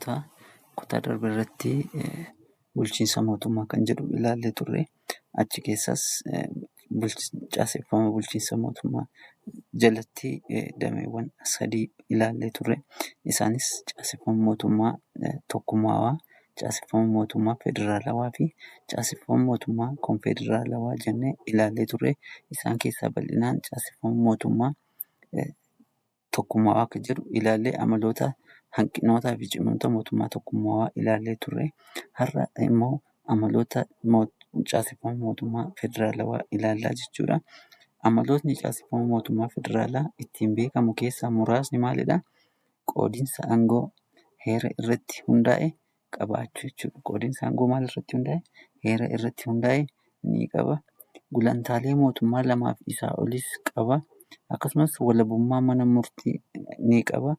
amaloota kutaa darbe irratti bulchiinsa mootummaa kan jedhu ilaallee turre. Achi keessas caaseffama bulchiinsa mootummaa jalatti dameewwan 3 ilaallee turre. Isaanis caaseffama mootummaa tokkummaawaa, caaseffama mootummaa federaalawaa fi caaseffama mootummaa konfederaalawaa jennee ilaallee turre. Isaan keessaa bal'inaan caaseffama mootummaa tokkummaawaa kan jedhu ilaallee amaloota, hanqinootaa fi cimoota mootummaa tokkummaawaa ilaallee turre. Har'a immoo amaloota caaseffama mootummaa federaalawaa ilaallaa jechuudha. Amalootni caaseffama mootummaa federaalaa ittiin beekamu keessaa muraasni maalidha? Qoodinsa aangoo heera irratti hundaa'e qabaachuu jechuudha. Qoodinsa aangoo maal irratti hundaa'e? Heera irratti hundaa'e ni qaba. Gulantaalee mootummaa 2 fi isaa olis qaba. Akkasumas walabummaa mana murtii ni qaba.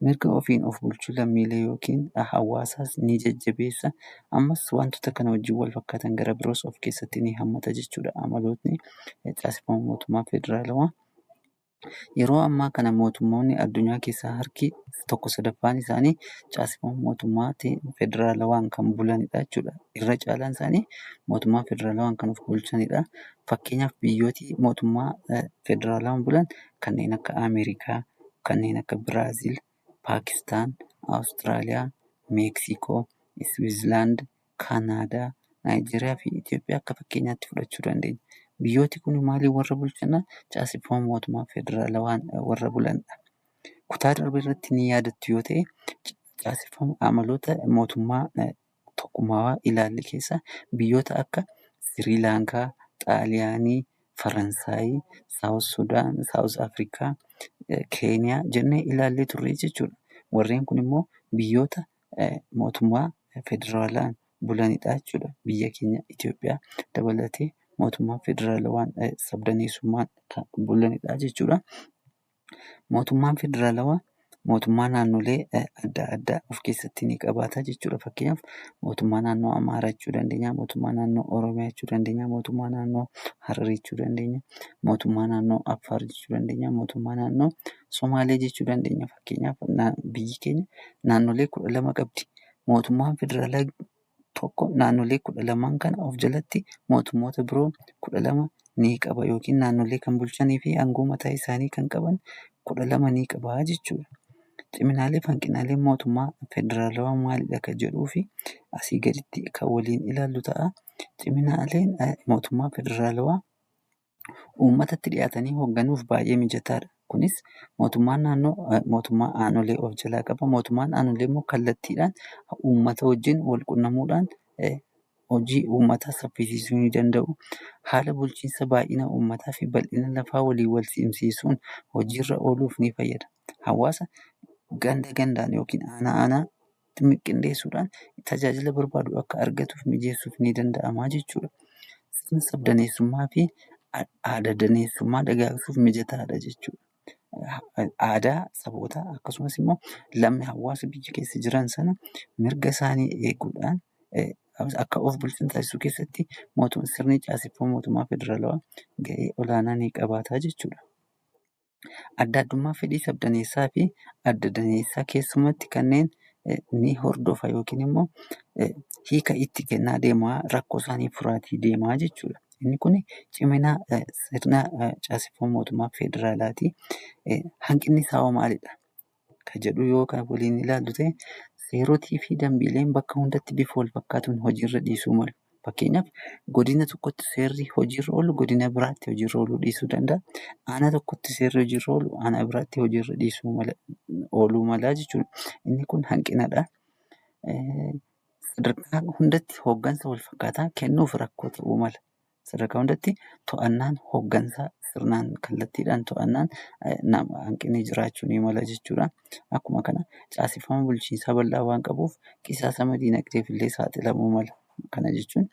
Mirga ofiin of bulchuu lammiilee yookiin hawaasaas ni jajjabeessa. Ammas wantoota kana wajjin wal fakkaatan gara biroos of keessatti ni hammata jechuudha amalootni caaseffama mootummaa federaalawaa. Yeroo ammaa kana mootummoonni addunyaa keessaa harki 1/3 isaanii caaseffama mootummaa federaalawaan kan bulanidha jechuudha. Irra caalaan isaanii mootummaa federaalawaan kan of bulchanidha. Fakkeenyaaf biyyooti mootummaa federaalawaan bulan kanneen akka Ameerikaa, kanneen akka Biraaziil, Paakistaan, Awustiraaliyaa, Meeksikoo, Swiizerlaand, Kanaadaa, Naayijeeriyaa fi Itoophiyaa akka fakkeenyaatti fudhachuu dandeenya. Biyyooti kun maaliin warra bulchanidha? Caaseffama mootummaa federaalawaan warra bulanidha. Kutaa darbe irratti ni yaadattu yoo ta'e, caaseffama amaloota mootummaa tokkummaawaa ilaalle keessaa biyyoota akka Siriilaankaa, Xaaliyaanii, Faransaayii, Saawus Sudaan, Saawus Afrikaa, Keeniyaa jennee ilaallee turre jechuudha. Warreen kun immoo biyyoota mootummaa federaalaan bulanidha jechuudha. Biyya keenya Itoophiyaa dabalatee mootummaa federaalawaan sabdaneessummaan kan bulanidha jechuudha. Mootummaan federaalawaa mootummaa naannolee adda addaa of keessatti ni qabaata jechuudha. Fakkeenyaaf mootummaa naannoo Amaaraa jechuu dandeenya, mootummaa naannoo Oromiyaa jechuu dandeenya, mootummaa naannoo Hararii jechuu dandeenya, mootummaa naannoo Affaar jechuu dandeenya, mootummaa naannoo Somaalee jechuu dandeenya. Fakkeenyaaf biyyi keenya naannolee 12 qabdi. Mootummaan federaalaa tokko naannolee 12 kana of jalatti mootummoota biroo 12 ni qaba yookiin naannolee kan bulchanii fi aangoo mataa isaanii kan qaban 12 ni qaba jechuudha. Ciminaalee fi hanqinaaleen mootummaa federaalawaa maalidha kan jedhuu fi asii gaditti kan waliin ilaallu ta'a. Ciminaaleen mootummaa federaalawaa uummatatti dhiyaatanii hoogganuuf baay'ee mijataadha. Kunis mootummaan naannoo mootummaa aanolee of jalaa qaba. Mootummaan aanolee immoo kallattiidhaan uummata wajjin wal quunnamuudhaan hojii uummataa saffisiisuu ni danda'u. Haala bulchiinsa baay'ina uummataa fi bal'ina lafaa waliin wal simsiisuun hojiirra ooluuf ni fayyada. Hawaasa ganda gandaan yookiin aanaa aanaatti qindeessuudhaan tajaajila barbaadu akka argatuuf mijeessuuf ni danda'ama jechuudha. Sirna sabdaneessummaa fi aadadaneessummaa dagaagsuuf mijataadha jechuudha. Aadaa sabootaa akkasumas immoo lamni hawaasa biyya keessa jiran sana mirga isaanii eeguudhaan akka of bulchan taasisuu keessatti sirni caaseffama mootummaa federaalawaa gahee olaanaa ni qabaata jechuudha. Adda addummaa fedhii sabdaneessaa fi aadadaneessaa keessumatti kanneen ni hordofa yookiin immoo hiika itti kennaa deemaa rakkoo isaanii furaatii deemaa jechuudha. Inni kun cimina sirna caaseffama mootummaa federaalaati. Hanqinni isaa maalidha kan jedhu yoo kan waliin ilaallu ta'e seerotii fi dambiileen bakka hundatti bifa wal fakkaatuun hojiirra dhiisuu malu. Fakkeenyaaf godina tokkotti seerri hojiirra oolu godina biraatti hojiirra ooluu dhiisuu danda'a. Aanaa tokkotti seerri hojiirra oolu aanaa biraatti hojiirra ooluu mala jechuudha. Inni kun hanqinadha. Sadarkaa hundatti hooggansa wal fakkaataa kennuuf rakkoo ta'uu mala. Sadarkaa hundatti to'annaan hooggansaa sirnaan kallattiidhaan to'annaan hanqinni jiraachuu ni mala jechuudha. Akkuma kana caaseffama bulchiinsaa bal'aa waan qabuuf qisaasama diinagdeef illee saaxilamuu mala. Kana jechuun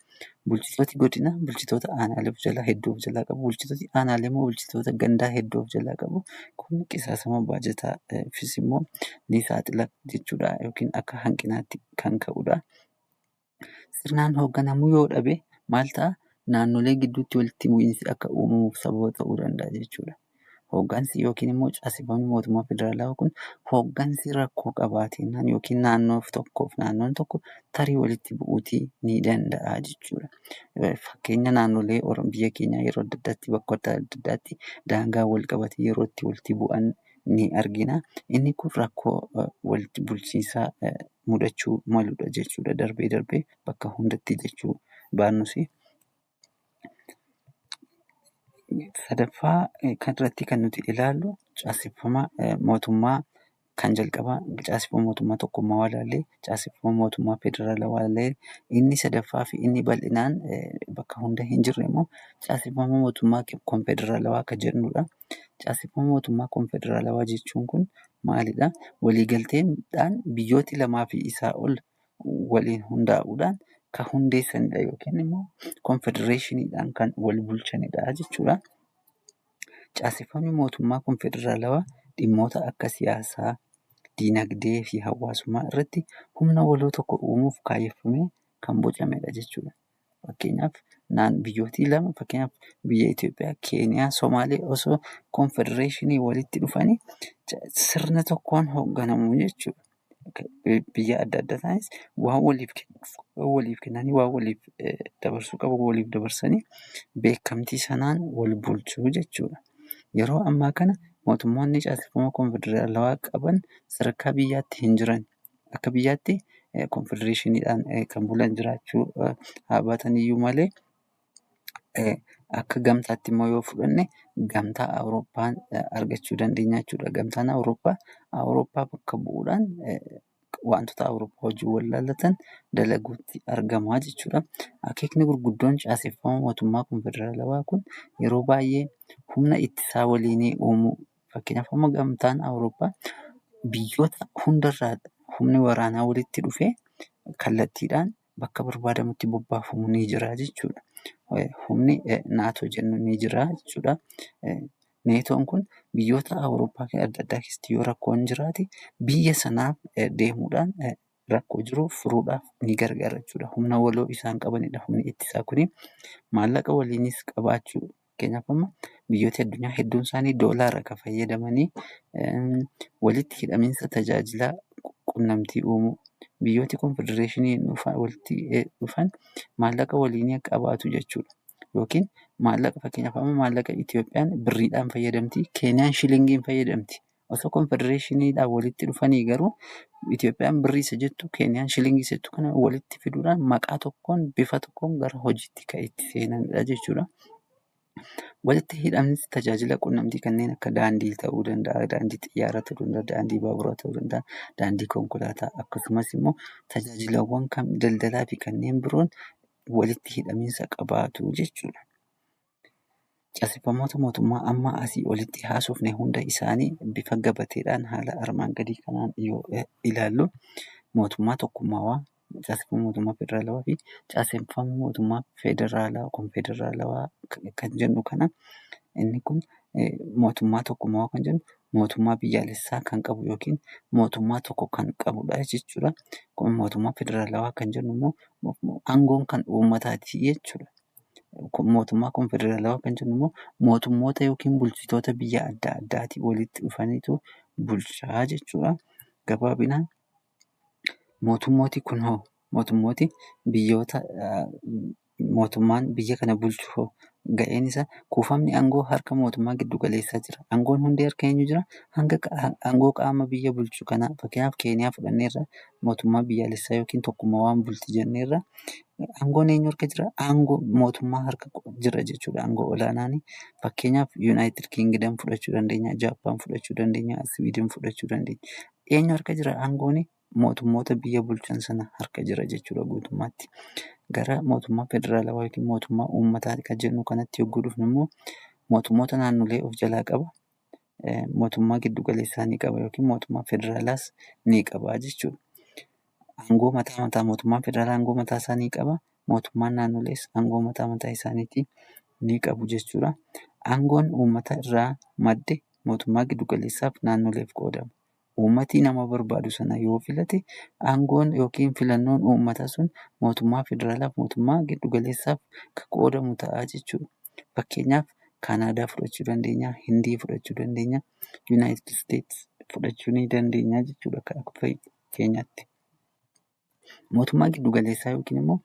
bulchitooti godina bulchitoota aanaalee of jalaa hedduu of jalaa qabu. Bulchitooti aanaalee immoo bulchitoota gandaa hedduu of jalaa qabu. Kun qisaasama baajataafis immoo ni saaxila jechuudha yookiin akka hanqinaatti kan ka'udha. Sirnaan hoogganamuu yoo dhabe maal ta'a? Naannolee gidduutti walitti bu'iinsi akka uumamuuf sababa ta'uu danda'a jechuudha. Hooggansi yookiin immoo caaseffamni mootummaa federaalawaa kun hooggansi rakkoo qabaatennaan yookiin naannoon tokko tarii walitti bu'uutii ni danda'a jechuudha. Fakkeenya naannolee biyya keenyaa yeroo adda addaatti bakkoota adda addaatti daangaa wal qabatee yeroo itti walitti bu'an ni argina. Inni kun rakkoo walitti bulchiinsaa mudachuu maludha jechuudha. Darbee darbee bakka hundatti jechuu baannus. Sadaffaa kanarratti kan nuti ilaallu caaseffama mootummaa kan jalqabaa caaseffama mootummaa tokkummaa ilaallee caaseffama mootummaa federaalawaa ilaallee inni sadaffaa fi inni bal'inaan bakka hunda hin jirre immoo caaseffama mootummaa konfederaalawaa kan jedhamudha. Caaseffama mootummaa konfederaalawaa jechuun kun maalidha? Waliigalteedhaan biyyooti lamaa fi isaa ol waliin hundaa'uudhaan kan hundeessanidha yookiin immoo konfedereeshiniidhaan kan wal bulchanidha jechuudha. Caaseffamni mootummaa konfederaalawaa dhimmoota akka siyaasaa, diinagdee fi hawaasummaa irratti humna waloo tokko uumuuf kaayyeffamee kan bocamedha jechuudha. Fakkeenyaaf biyyooti lama fakkeenyaaf biyya Itoophiyaa, Keeniyaa, Somaalee osoo konfedereeshinii walitti dhufanii sirna tokkoon hoogganamu jechuudha. Biyya adda addaa ta'anis waan waliif kennanii waan waliif dabarsuu qaban waliif dabarsanii beekamtii sanaan wal bulchuu jechuudha. Yeroo ammaa kana mootummoonni caaseffama konfederaalawaa qaban sadarkaa biyyaatti hin jiran. Akka biyyaatti konfedereeshiniidhaan kan bulan jiraachuu haa baatan iyyuu malee akka gamtaatti immoo yoo fudhanne gamtaa Awurooppaan argachuu dandeenya jechuudha. Gamtaan Awurooppaa bakka bu'uudhaan wantoota Awurooppaa wajjin wal laallatan dalaguutti argamaa jechuudha. Akeekni gurguddoon caaseffama mootummaa konfederaalawaa kun yeroo baay'ee humna ittisaa waliinii uumuu. Fakkeenyaaf amma gamtaan Awurooppaa biyyoota hundarraa humni waraanaa walitti dhufee kallattiidhaan bakka barbaadamutti bobbaafamu ni jira jechuudha. Humni naatoo jennu ni jira jechuudha. Neetoon kun biyyoota Awurooppaa adda addaa keessatti yoo rakkoon jiraate biyya sanaaf deemuudhaan rakkoo jiru furuudhaaf ni gargaara jechuudha. Humna waloo isaan qabanidha. Humni ittisaa kuni maallaqa waliinis qabaachuu. Fakkeenyaaf amma biyyoota addunyaa hedduun isaanii doolaara kan fayyadamanii walitti hidhamiinsa tajaajila qunnamtii uumuu. Biyyooti konfedereeshinii walitti dhufan maallaqa waliinii qabaatu jechuudha. Yookiin fakkeenyaaf amma maallaqa Itoophiyaan birriidhaan fayyadamti, Keeniyaan shilingiin fayyadamti. Osoo konfedereeshiniidhaan walitti dhufanii garuu Itoophiyaan birrii isa jettu, Keeniyaan shilingii isa jettu kana walitti fiduudhaan maqaa tokkoon bifa tokkoon gara hojiitti kan itti seenanidha jechuudha. Walitti hidhamiinsi tajaajila qunnamtii kanneen akka daandii ta'uu danda'a, daandii xiyyaaraa ta'uu danda'a, daandii baaburaa ta'uu danda'a, daandii konkolaataa akkasumas immoo tajaajilawwan daldalaa fi kanneen biroon walitti hidhamiinsa qabaatu jechuudha. Caaseffamoota mootummaa amma asii olitti haasofne hunda isaanii bifa gabateedhaan haala armaan gadii kanaan yoo ilaallu mootummaa tokkummaawaa, caaseffama mootummaa federaalawaa fi caaseffama mootummaa konfederaalawaa kan jennu kana inni kun mootummaa tokkummaawaa kan jennu mootummaa biyyaalessaa kan qabu yookiin mootummaa tokko kan qabudha jechuudha. Kun mootummaa federaalawaa kan jennu immoo aangoon kan uummataati jechuudha. Mootummaa konfederaalawaa kan jennu immoo mootummoota yookiin bulchitoota biyya adda addaati walitti dhufaniitu bulchaa jechuudha. Gabaabinaan mootummooti kun hoo mootummooti biyyoota mootummaan biyya kana bulchu hoo ga'een isaa kuufamni aangoo harka mootummaa giddu galeessaa jira. Aangoon hundi harka eenyu jira? Aangoo qaama biyya bulchu kanaa. Fakkeenyaaf Keeniyaa fudhanneerra mootummaa biyyaalessaa yookiin tokkummaawaan bulti jenneerra. Aangoon eenyu harka jira? Aangoo mootummaa harka jira jechuudha. Aangoo olaanaani. Fakkeenyaaf Yuunaayitid Kiingidam fudhachuu dandeenya, Jaappaan fudhachuu dandeenya, Swiidin fudhachuu dandeenya. Eenyu harka jira? Aangoon mootummoota biyya bulchan sana harka jira jechuudha guutummaatti. Gara mootummaa federaalawaa yookiin mootummaa uummataa kan jennu kanatti yogguu dhufnu immoo mootummoota naannolee of jalaa qaba. Mootummaa giddu galeessaa ni qaba yookiin mootummaa federaalaas ni qaba jechuudha. Aangoo mataa mootummaan federaalaa aangoo mataa isaa ni qaba. Mootummaan naannolees aangoo mataa isaaniitii ni qabu jechuudha. Aangoon uummata irraa madde mootummaa giddu galeessaaf naannoleef qoodama. Uummatii nama barbaadu sana yoo filate aangoon yookiin filannoon uummataa sun mootummaa federaalaaf mootummaa giddu galeessaaf kan qoodamu ta'a jechuudha. Fakkeenyaaf Kanaadaa fudhachuu dandeenya, Hindii fudhachuu dandeenya, Yuunaayitid Isteets fudhachuu ni dandeenya jechuudha akka fakkeenyaatti. Mootummaa giddu galeessaa yookiin immoo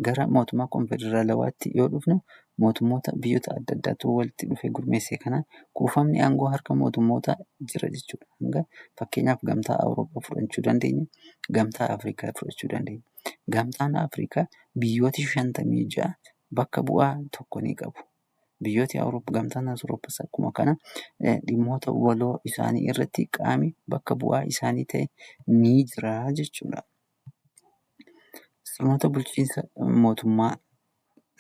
gara mootummaa konfederaalawaatti yoo dhufnu, mootummoota biyyoota adda addaatu walitti dhufee gurmeesse kana kuufamni aangoo harka mootummootaa jira jechuudha. Hanga fakkeenyaaf gamtaa Awurooppaa fudhachuu dandeenya, gamtaa Afrikaa fudhachuu dandeenya. Gamtaan Afrikaa biyyooti 56 bakka bu'aa tokko ni qabu. Biyyooti gamtaan Awurooppaas akkuma kana dhimmoota waloo isaanii irratti qaamni bakka bu'aa isaanii ta'e ni jira jechuudha. Sirnoota bulchiinsa mootummaa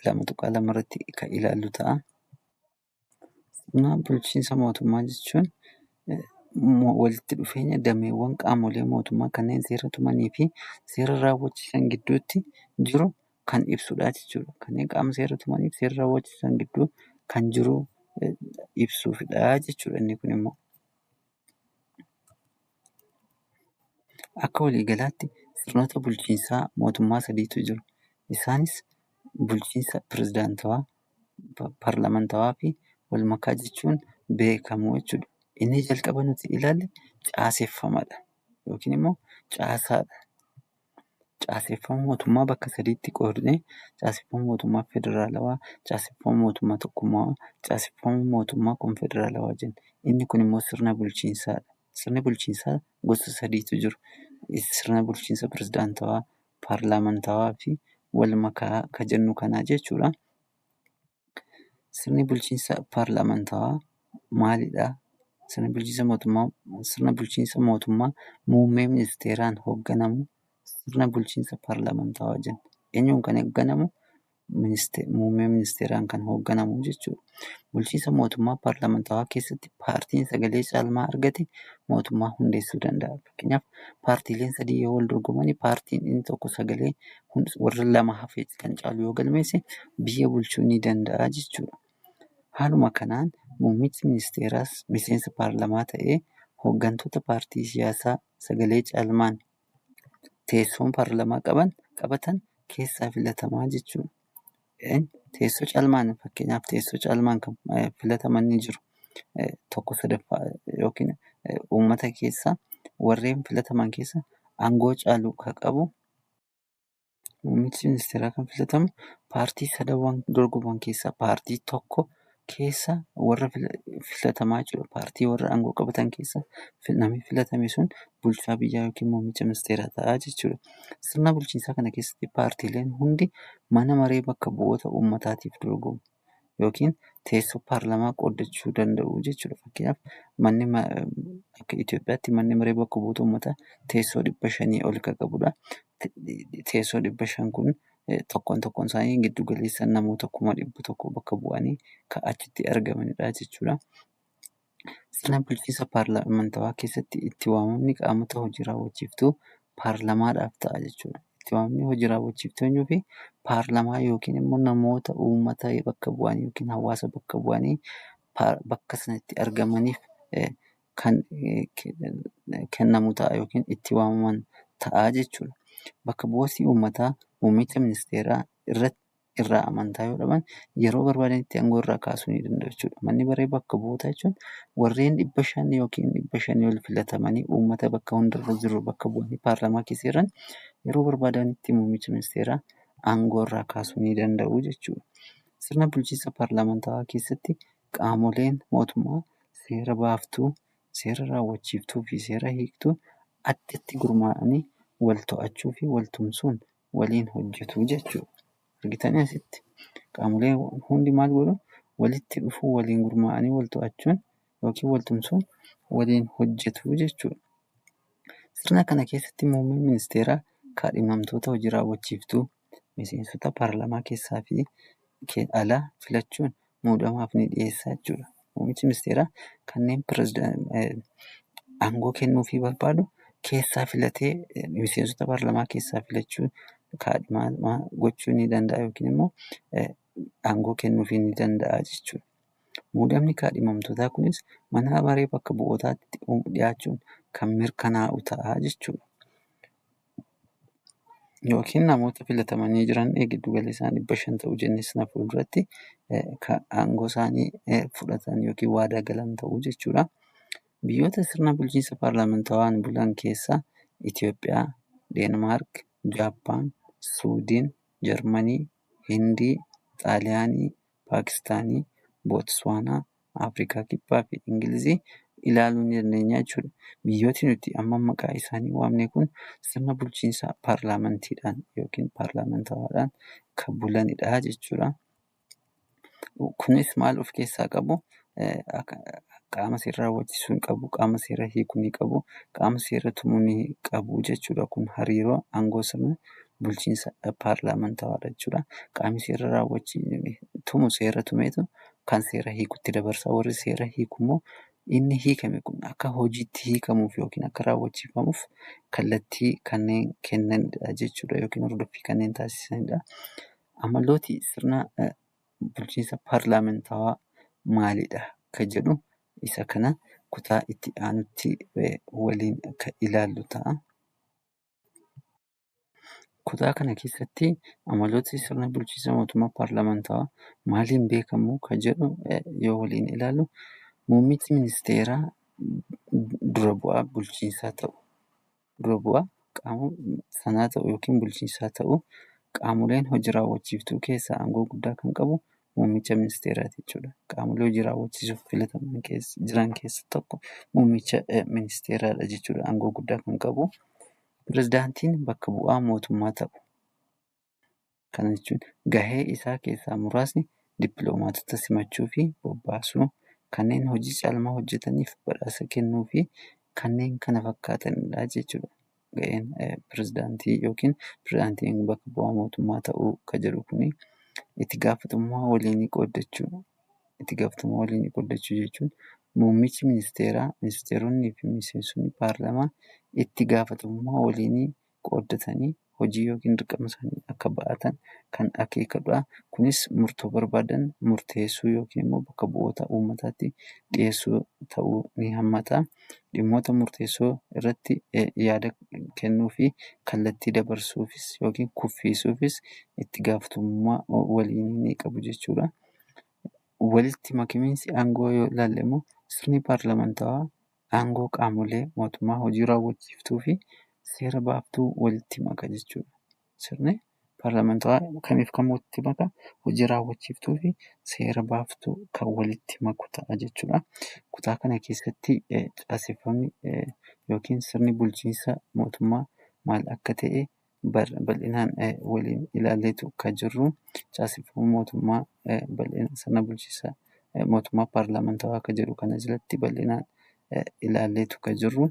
2.2 irratti kan ilaallu ta'a. Sirna bulchiinsa mootummaa jechuun walitti dhufeenya dameewwan qaamolee mootummaa kanneen seera tumanii fi seera raawwachiisan gidduutti jiru kan ibsudha jechuudha. Kanneen qaama seera tumanii fi seera raawwachiisan gidduu kan jiru ibsuufidha jechuudha inni kun immoo. Akka waliigalaatti sirnoota bulchiinsaa mootummaa sadiitu jiru. Isaanis bulchiinsa pirezidaantawaa, paarlamentawaa fi walmakaa jechuun beekamu jechuudha. Inni jalqaba nuti ilaalle caaseffamadha yookiin immoo caasaadha. Caaseffama mootummaa bakka sadiitti qoodnee caaseffama mootummaa federaalawaa, caaseffama mootummaa tokkummaawaa, caaseffama mootummaa konfederaalawaa jenna. Inni kun immoo sirna bulchiinsaadha. Sirni bulchiinsaa gosa sadiitu jiru. Sirna bulchiinsa pirezidaantawaa, paarlamentawaa fi walmakaa kan jennu kana jechuudha. Sirni bulchiinsa paarlamentawaa maalidhaa? Sirna bulchiinsa mootummaa muummee ministeeraan hoogganamu sirna bulchiinsa paarlamentawaa jenna. Eenyuun kan hoogganamu? Muummee ministeeraan kan hoogganamu jechuudha. Bulchiinsa mootummaa paarlamentawaa keessatti paartiin sagalee caalmaa argate mootummaa hundeessuu danda'a. Fakkeenyaaf paartiileen sadii yoo wal dorgoman paartiin inni tokko sagalee warra lama hafee kan caalu yoo galmeesse biyya bulchuu ni danda'a jechuudha. Haaluma kanaan muummichi ministeeraas miseensa paarlamaa ta'ee hooggantoota paartii siyaasaa sagalee caalmaan teessoon paarlamaa qabatan keessaa filatamaa jechuudha. Teessoo caalmaan kan filataman ni jiru. Tokko sadaffaa yookiin uummata keessa warreen filataman keessa aangoo caalu kan qabu muummichi ministeeraa kan filatamu paartii sadan dorgoman keessaa paartii tokko keessa warra filatamaa jechuudha. Paartii warra aangoo qabatan keessa namni filatame sun bulchaa biyyaa yookiin muummicha ministeeraa ta'a jechuudha. Sirna bulchiinsaa kana keessatti paartiileen hundi mana maree bakka bu'oota uummataatiif dorgomu yookiin teessoo paarlamaa qooddachuu danda'u jechuudha. Fakkeenyaaf akka Itoophiyaatti manni maree bakka bu'oota uummataa teessoo 500 ol kan qabudha. Teessoo 500 kun tokkoon isaanii giddu galeessa namoota 100,000 bakka bu'anii kan achitti argamanidha jechuudha. Sirna bulchiinsa paarlamentawaa keessatti itti waamamni qaamota hojii raawwachiiftuu paarlamaadhaaf ta'a jechuudha. Itti waamamni hojii raawwachiiftuu eenyuu fi paarlamaa yookiin immoo namoota uummata bakka bu'anii yookiin hawaasa bakka bu'anii bakka sanatti argamaniif kan kennamu ta'a yookiin itti waamaman ta'a jechuudha. Bakka bu'ooti uummataa muummicha ministeeraa irraa amantaa yoo dhaban yeroo barbaadanitti aangoo irraa kaasuu ni danda'u jechuudha. Manni maree bakka bu'ootaa jechuun warreen 500 yookiin 500 ol filatamanii uummata bakka hundarra jiru bakka bu'anii paarlamaa keessa jiran yeroo barbaadanitti muummicha ministeeraa aangoo irraa kaasuu ni danda'u jechuudha. Sirna bulchiinsa paarlamentawaa keessatti qaamoleen mootummaa seera baaftuu, seera raawwachiiftuu fi seera hiiktuu addatti gurmaa'anii wal to'achuu fi wal tumsuun waliin hojjetu jechuudha. Argitanii asitti qaamoleen hundi maal godhu? Walitti dhufuu waliin gurmaa'anii wal to'achuun yookiin wal tumsuun waliin hojjetu jechuudha. Sirna kana keessatti muummeen ministeeraa kaadhimamtoota hojii raawwachiiftuu miseensota paarlamaa keessaa fi alaa filachuun muudamaaf ni dhiyeessa jechuudha. Muummichi ministeeraa kanneen aangoo kennuufii barbaadu keessaa filatee miseensota paarlamaa keessaa filachuun kaadhimamaa gochuu ni danda'a yookiin immoo aangoo kennuufii ni danda'a jechuudha. Muudamni kaadhimamtootaa kunis mana maree bakka bu'ootaatti dhiyaachuun kan mirkanaa'u ta'a jechuudha. yookiin namoota filatamanii jiran giddu galli isaanii 500 ta'uu jennee sana fuulduratti kan aangoo isaanii fudhatan yookiin waadaa galan ta'uu jechuudha. Biyyoota sirna bulchiinsa paarlamentawaan bulan keessaa Itoophiyaa, Deenmaark, Jaappaan, Suudiin, Jarmanii, Hindii, Xaaliyaanii, Paakistaanii, Bootswaanaa, Afrikaa Kibbaa fi Ingilizii ilaaluu ni dandeenya jechuudha. Biyyooti nuti amma maqaa isaanii waamne kun sirna bulchiinsa paarlamentiidhaan yookiin paarlamentawaadhaan kan bulanidha jechuudha. Kunis maal of keessaa qabu? Qaama seera raawwachiisuu ni qabu, qaama seera hiikuu ni qabu, qaama seera tumuu ni qabu jechuudha. Kun hariiroo aangoo sirna bulchiinsa paarlamentawaadha jechuudha. Qaamni seera raawwachiisu seera tumeetu kan seera hiikutti dabarsa. Warri seera hiiku immoo inni hiikame kun akka hojiitti hiikamuuf yookiin akka raawwachiifamuuf kallattii kanneen kennanidha jechuudha yookiin hordoffii kanneen taasisanidha. Amalooti sirna bulchiinsa paarlamentawaa maalidha kan jedhu isa kana kutaa itti aanutti waliin kan ilaallu ta'a. Kutaa kana keessatti amalooti sirna bulchiinsa mootummaa paarlamentawaa maaliin beekamu kan jedhu yoo waliin ilaallu, muummichi ministeeraa dura bu'aa bulchiinsaa ta'u, dura bu'aa qaama sanaa ta'u yookiin bulchiinsaa ta'u, qaamoleen hojii raawwachiiftuu keessaa aangoo guddaa kan qabu muummicha ministeeraati jechuudha. Qaamolee hojii raawwachiisuuf filataman jiran keessaa tokko muummicha ministeeraadha jechuudha. Aangoo guddaa kan qabu. Pirezidaantiin bakka bu'aa mootummaa ta'u. Kana jechuun gahee isaa keessaa muraasni dippiloomaatota simachuu fi bobbaasuu, kanneen hojii caalmaa hojjetaniif badhaasa kennuu fi kanneen kana fakkaatanidha jechuudha. Gaheen pirezidaantii yookiin pirezidaantiin bakka bu'aa mootummaa ta'uu kan jedhu kuni itti gaafatamummaa waliinii qooddachuu. Itti gaafatamummaa waliinii qooddachuu jechuun muummichi ministeeraa, ministeeronnii fi miseensonni paarlamaa itti gaafatamummaa waliinii qooddatanii hojii yookiin dirqama isaanii akka ba'atan kan akeekudha. Kunis murtoo barbaadan murteessuu yookiin immoo bakka bu'oota uummataatti dhiyeessuu ta'uu ni hammata. Dhimmoota murteessoo irratti yaada kennuu fi kallattii dabarsuufis yookiin kuffisuufis itti gaafatamummaa waliinii ni qabu jechuudha. Walitti makamiinsi aangoo yoo ilaalle immoo sirni paarlamentawaa aangoo qaamolee mootummaa hojii raawwachiiftuu fi seera baaftuu walitti maka jechuudha. Sirni paarlamentawaa kamiif kam walitti maka? Hojii raawwachiiftuu fi seera baaftuu kan walitti maku ta'a jechuudha. Kutaa kana keessatti caaseffamni yookiin sirni bulchiinsa mootummaa maal akka ta'e bal'inaan waliin ilaalleetu kan jirru. Caaseffama mootummaa sirna bulchiinsa mootummaa paarlamentawaa kan jedhu kana jalatti bal'inaan ilaalleetu kan jirru.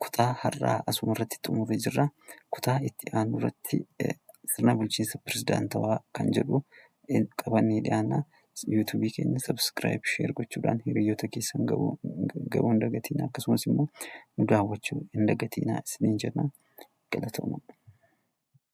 Kutaa har'aa asumarratti xumurree jirra. Kutaa itti aanu irratti sirna bulchiinsa pirezidaantawaa kan jedhu qabannee dhiyaanna. Yuutuubii keenya sabskiraayib, sheer gochuudhaan hiriyoota keessan ga'uu hin dagatinaa. Akkasumas immoo nu daawwachuu hin dagatinaa isiniin jenna. Galatooma.